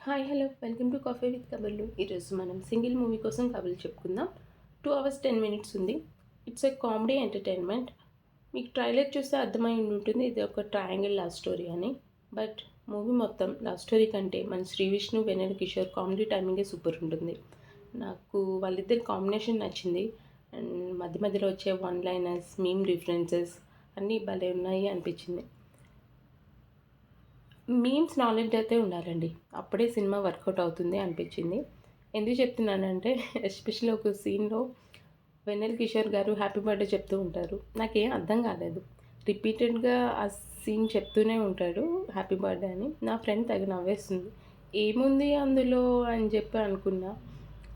Hi hello welcome to coffee with కబుర్లు. ఈరోజు మనం సింగిల్ మూవీ కోసం కబుర్లు చెప్పుకుందాం. 2 hours 10 minutes ఉంది. It's a comedy entertainment. మీకు ట్రైలర్ చూస్తే అర్థమై ఉంటుంది ఇది ఒక ట్రయాంగిల్ లవ్ స్టోరీ అని. బట్ మూవీ మొత్తం లవ్ స్టోరీ కంటే మన శ్రీ విష్ణు వెన్నెల కిషోర్ కామెడీ టైమింగే సూపర్ ఉంటుంది. నాకు వాళ్ళిద్దరి కాంబినేషన్ నచ్చింది. అండ్ మధ్య మధ్యలో వచ్చే వన్ లైనర్స్, మీమ్ రిఫరెన్సెస్ అన్నీ భలే ఉన్నాయి అనిపించింది. మీమ్స్ నాలెడ్జ్ అయితే ఉండాలండి. అప్పుడే సినిమా వర్కౌట్ అవుతుంది అనిపించింది. ఎందుకు చెప్తున్నానంటే ఎస్పెషల్లీ ఒక సీన్‌లో వెన్నెల కిషోర్ గారు హ్యాపీ బర్త్‌డే చెప్తూ ఉంటారు. నాకేం అర్థం కాలేదు. రిపీటెడ్‌గా ఆ సీన్ చెప్తూనే ఉంటాడు హ్యాపీ బర్త్‌డే అని. నా ఫ్రెండ్ తెగ నవ్వేస్తుంది. ఏముంది అందులో అని చెప్పి అనుకున్నా.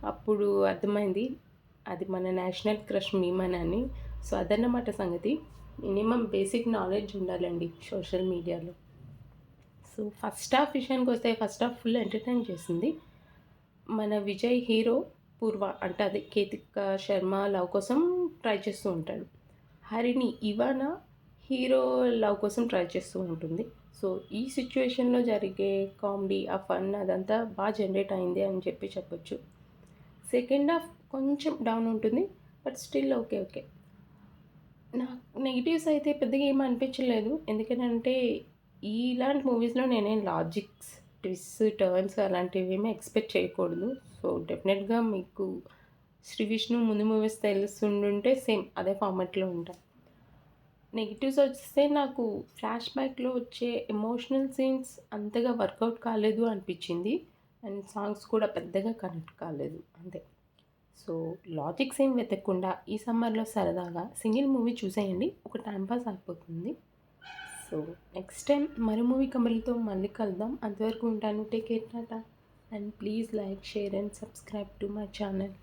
అప్పుడు అర్థమైంది అది మన నేషనల్ క్రష్ మీమ్ అని. సో, అదన్నమాట సంగతి. మినిమమ్ బేసిక్ నాలెడ్జ్ ఉండాలండి సోషల్ మీడియాలో. సో, ఫస్ట్ హాఫ్ విషయానికొస్తే ఫస్ట్ హాఫ్ ఫుల్ ఎంటర్‌టైన్ చేసింది. మన విజయ్ హీరో, పూర్వ అంటే అదే కేతిక శర్మ లవ్ కోసం ట్రై చేస్తూ ఉంటాడు. హరిణి ఇవాన హీరో లవ్ కోసం ట్రై చేస్తూ ఉంటుంది. సో, ఈ సిట్యుయేషన్‌లో జరిగే కామెడీ, ఆ ఫన్ అదంతా జనరేట్ అయింది అని చెప్పొచ్చు. సెకండ్ హాఫ్ కొంచెం డౌన్ ఉంటుంది. But still okay. ఓకే. నాకు నెగెటివ్స్ అయితే పెద్దగా ఏమి అనిపించలేదు. ఎందుకనంటే, ఇలాంటి మూవీస్‌లో నేనేం లాజిక్స్, ట్విస్ట్స్, టర్న్స్ అలాంటివేమీ ఎక్స్‌పెక్ట్ చేయకూడదు. సో, డెఫినెట్‌గా మీకు 'శ్రీ విష్ణు' ముందు మూవీస్ తెలిసుండుంటే సేమ్ అదే ఫార్మాట్‌లో ఉంటాయి. నెగెటివ్స్ వస్తే నాకు ఫ్లాష్ బ్యాక్‌లో వచ్చే ఎమోషనల్ సీన్స్ అంతగా వర్కౌట్ కాలేదు అనిపించింది. అండ్ సాంగ్స్ కూడా పెద్దగా కనెక్ట్ కాలేదు అంతే. సో, లాజిక్స్ ఏం వెతకకుండా ఈ సమ్మర్‌లో సరదాగా సింగిల్ మూవీ చూసేయండి. ఒక టైమ్ పాస్ అయిపోతుంది. సో, నెక్స్ట్ టైమ్ మరో మూవీ కబుర్లతో మళ్ళీ కలుద్దాం. అంతవరకు ఉంటాను. Take care. Tata. And please like, share and subscribe to my channel.